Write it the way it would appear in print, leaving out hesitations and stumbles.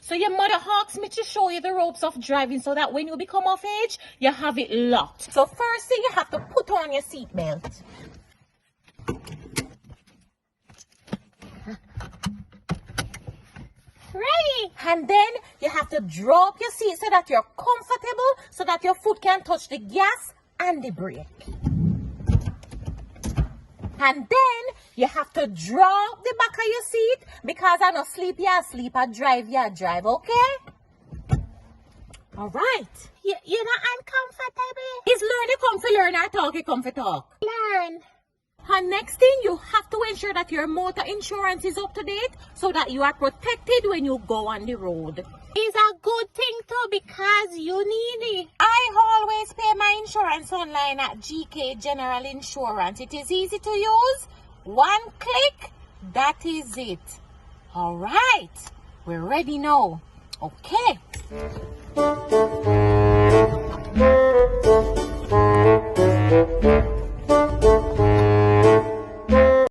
So your mother asked me to show you the ropes of driving so that when you become of age, you have it locked. So first thing, you have to put on your seatbelt. Ready. And then you have to drop your seat so that you're comfortable, so that your foot can touch the gas and the brake. And then you have to drop the back of your seat because I don't sleep, you sleep, I drive, you drive, okay? All right. You're not uncomfortable? Is learn you come for learn or talk you come for talk? Learn. And next thing, you have to ensure that your motor insurance is up to date so that you are protected when you go on the road. It's a good thing too because you need it. I always pay my insurance online at GK General Insurance. It is easy to use. One click, that is it. All right, we're ready now. Okay.